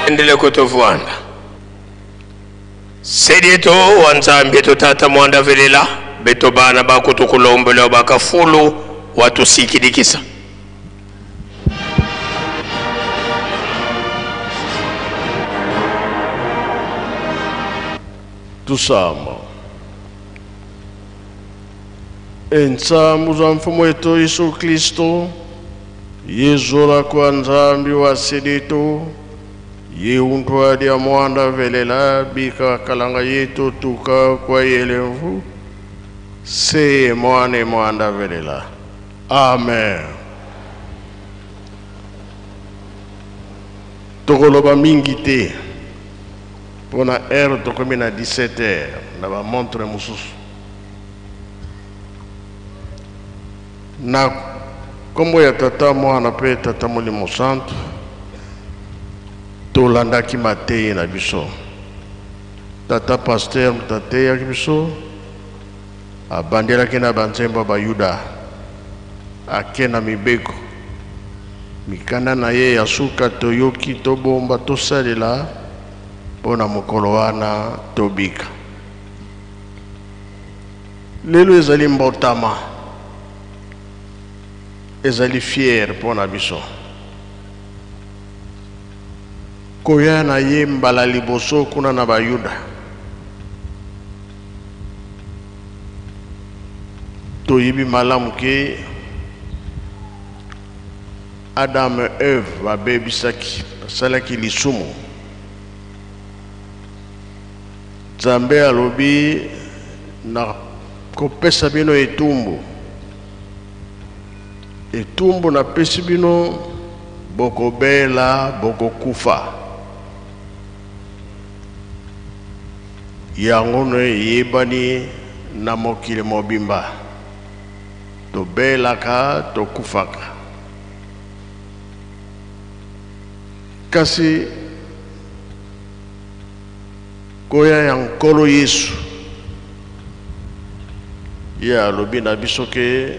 endele kutovwana sedito wanzambi tata mwanda velela beto bana bakutukulombele bakafulu watu sikidikisa tusama ensamu za mfumo wetu Yesu Kristo yezora kwa nzambi wa sedito yeuntua dia mwanda velela bika kalanga yetu tuka kwa yelevu se mwane mwanda velela. Amen. Tokoloba mingi te pona heure tokomi na 17h na ba montre mususu na kombo ya tata mwana pe tata molimo santo tolandaki matei na biso tata pasteur mutateyaki biso abandelaki na banzembo bayuda ake na mibeko mikanda na ye ya suka toyoki tobomba tosalela pona mokolo wana tobika lelo ezali mbotama ezali fier pona biso koya na ye mbala liboso kuna na bayuda toyibi malamu ke Adam et Eve babebisaki basalaki lisumu Nzambe alobi na kopesa bino etumbu na pesi bino bokobela bokokufa yango no yebani na mokili mobimba tobelaka tokufaka kasi koya ya nkolo Yesu ya alobi na biso ke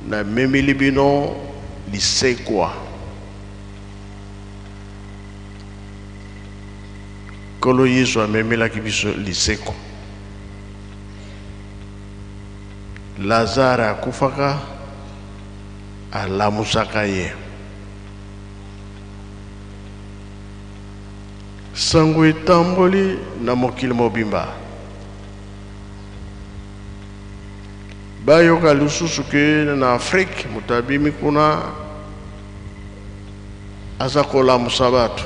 na memeli bino lisekwa nkolo Yesu amemelaki biso lisekwa Lazare akufaka alamusaka ye sango etamboli na mokili mobimba bayoka lisusu ke na Afrique mutabimi kuna aza kolamusa bato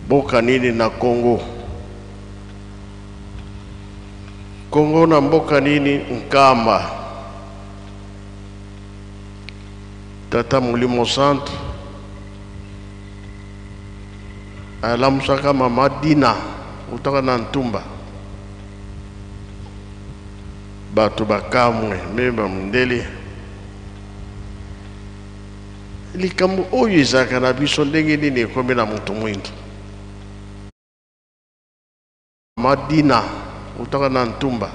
boka nini na Kongo na mboka nini Nkamba tata molimo santo alamusaka mama Dina utaka na ntumba bato bakamwe meba mundele likambo oyo ezaka na biso ndenge nini ekomi na mutu mwindu Madina utaka na ntumba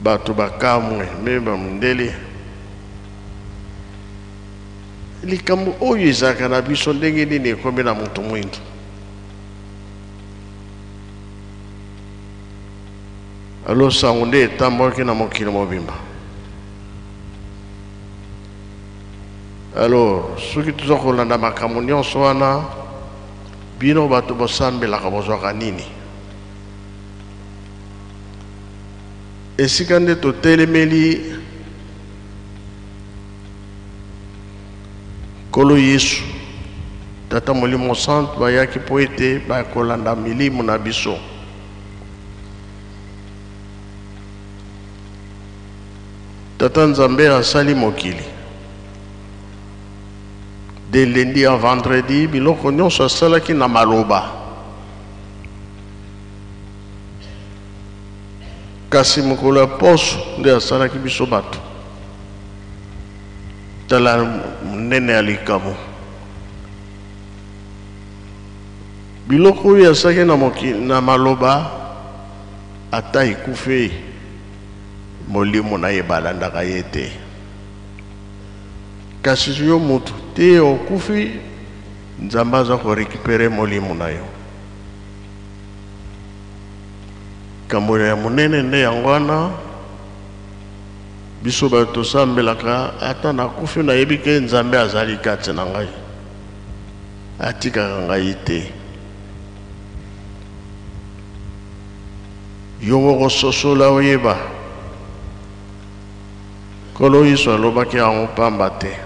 bato bakamwe meba mundele likambo oyo ezaka na biso ndenge nini ekomi na mutu mwindu alo sango nde etambolaki na mokili mobimba alors soki toza kolanda makambo nyonso wana bino bato bosambelaka bozwaka nini esika nde totelemeli nkolo Yesu tata molimo santo bayaki po ete bakolanda milimo na biso tata Nzambe asali mokili de lundi à vendredi biloko nyonso asalaki na maloba kasi mokolo ya poso nde asalaki biso bato tala munene ya likamo biloko oyo asalaki na maloba ata ekufe molimo na ye balandaka ye te kasi yo mutu te okufi nzambe aza korekipere molimo na yo. Kambo ya monene nde yango wana biso bato tosambelaka ata nakufi nayebi ke nzambe azali kati na ngai atikaka ngai te. Yo moko sosola oyeba Nkolo Yesu alobaki yango pamba te.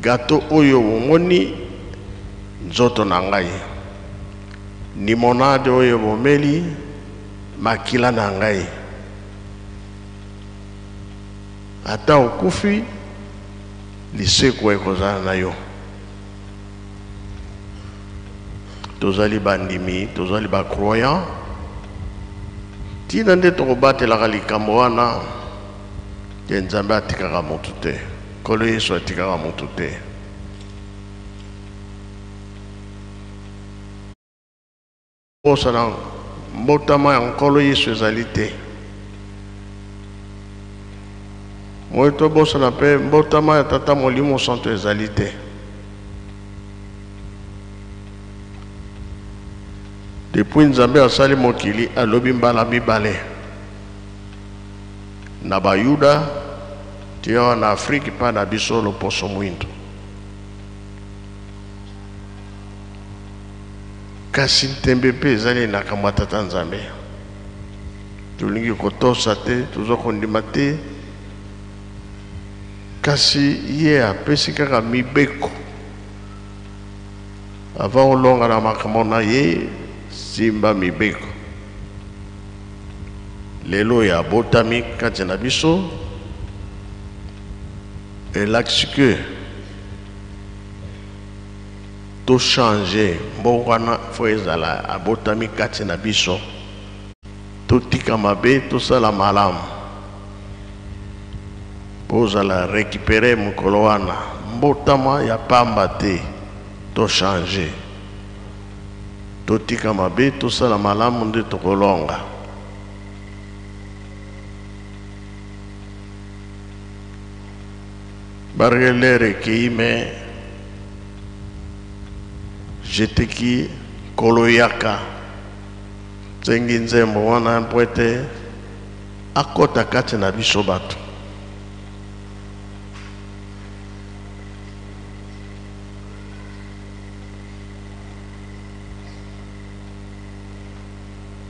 Gato oyo omoni nzoto na ngai, limonade oyo bomeli makila na ngai, ata okufi liseko ekozala na yo. Tozali bandimi, tozali ba croyant, tina nde tokobatelaka likambo wana te nzambe atikaka motu te, Nkolo Yesu atikaka motu te. Bosana mbotama ya Nkolo Yesu ezali te. Moi tobosana pe mbotama ya Tata Molimo Santo ezali te. Depuis nzambe asali mokili alobi mbala mibale na bayuda tiyo na Afrika pa na biso loposo mwindo. Kasi ntembe pe ezali na kamba Tata Nzambe. Tulingi kotosa te, tuzo kondima te. Kasi ye apesi kaka mibeko ava olonga na makambo na ye simba mibeko. Lelo ya botami kati na biso elakisi ke to changer mbongwana fo ezala abotami kati na biso, to tika mabe to sala malamu pozala récupérer mokolo wana mbotama ya pamba te, to changer to tika mabe to sala malamu nde tokolonga. Bargelere kiime jeteki koloyaka zengi nzembo wana mpwete akota kati na biso bato.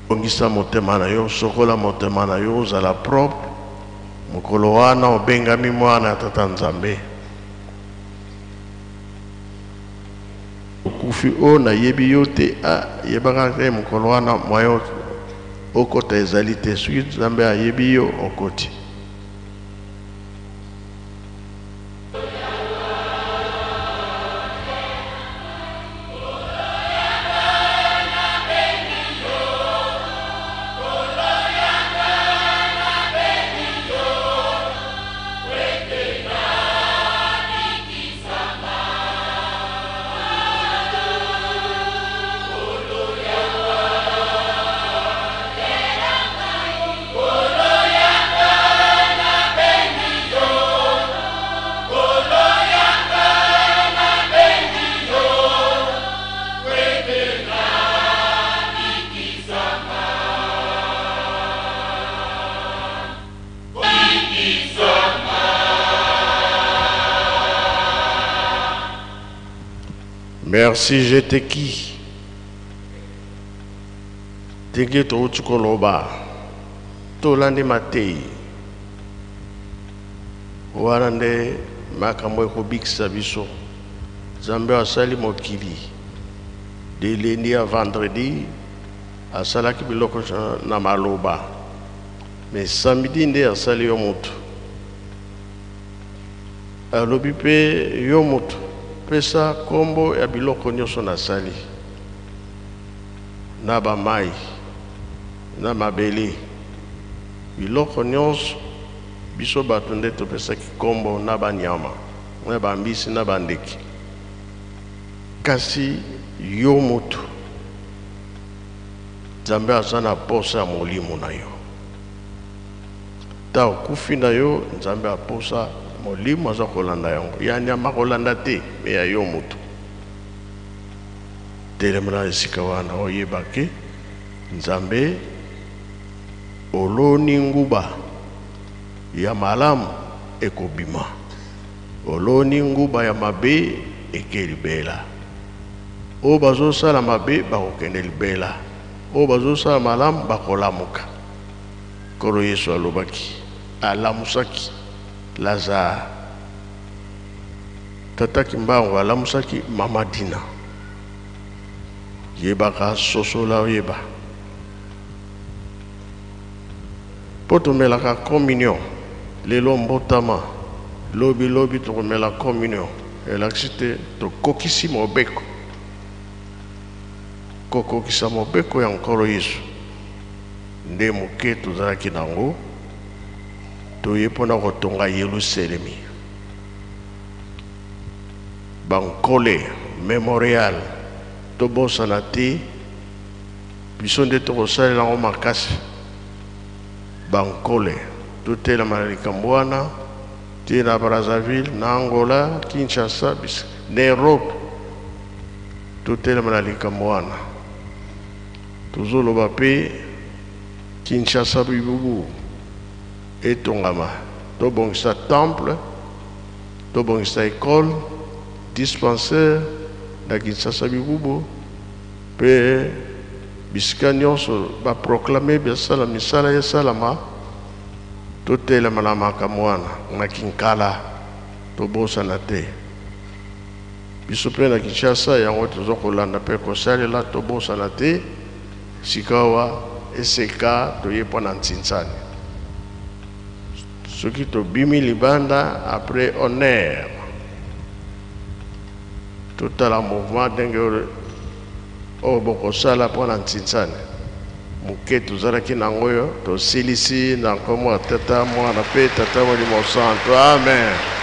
Ongisa motema na yo, sokola motema na yo ozala propre, mokolo wana obengami mwana ya Tata Nzambe. Okufi o na yebi yo te, yebaka te mokolo wana mwayo okota ezali te, soki Nzambe ayebi yo okoti. Merci Jeteki. Tenge to uchukoloba. Tolandi matei. Warande makambo ekobikisa biso. Nzambe asali mokili. De lundi à vendredi asalaki biloko na maloba. Mais samedi nde asali yo mutu. Alobi pe yo mutu. Pesa kombo ya biloko nyonso nasali na ba mai na mabele biloko nyonso biso bato nde topesaki kombo na banyama na bambisi na bandeki. Kasi yo mutu Nzambe aza na posa ya molimo na yo. ta kufi na yo nzambe aposa molimo aza kolanda yango yani amakolanda te me ya yo mutu telemela esika wana oyeba ke nzambe oloni nguba ya malamu ekobima oloni nguba ya mabe ekelibela o bazosala mabe bakokende libela o bazosala malamu bakolamuka kolo Yesu alobaki alamusaki Lazare tataki mbango alamusaki mama Dina yebaka sosola oyeba po tomelaka communion lelo mbotama lobi tokomela communion elakisi te tokokisi mobeko kokokisa mobeko ya nkolo Yesu nde moke tozalaki nango toye mpona kotonga Yerusalemi bankole memorial tobosana te biso nde tokosalela yango makasi bankole totelema na likambo wana te na Brazzaville na Angola Kinshasa na Europe totelema na likambo wana tozoloba mpe Kinshasa bibubu etongama tobongisa temple tobongisa école dispensaire na Kinshasa bibubu mpe bisika nyonso baproclame biasala misala esalama totelema na makambo wana na Kinkala tobosana te biso mpe na Kinshasa yango tozokolanda mpe kosalela tobosana te sikawa eseka toye mpona ntsintsani soki tobimi libanda après honneur totala mouvement ndenge oyo bokosala mpona ntsintsani moke tozalaki nango oyo tosilisi na nkombo ya Tata Mwana mpe Tata Molimo Santo amen.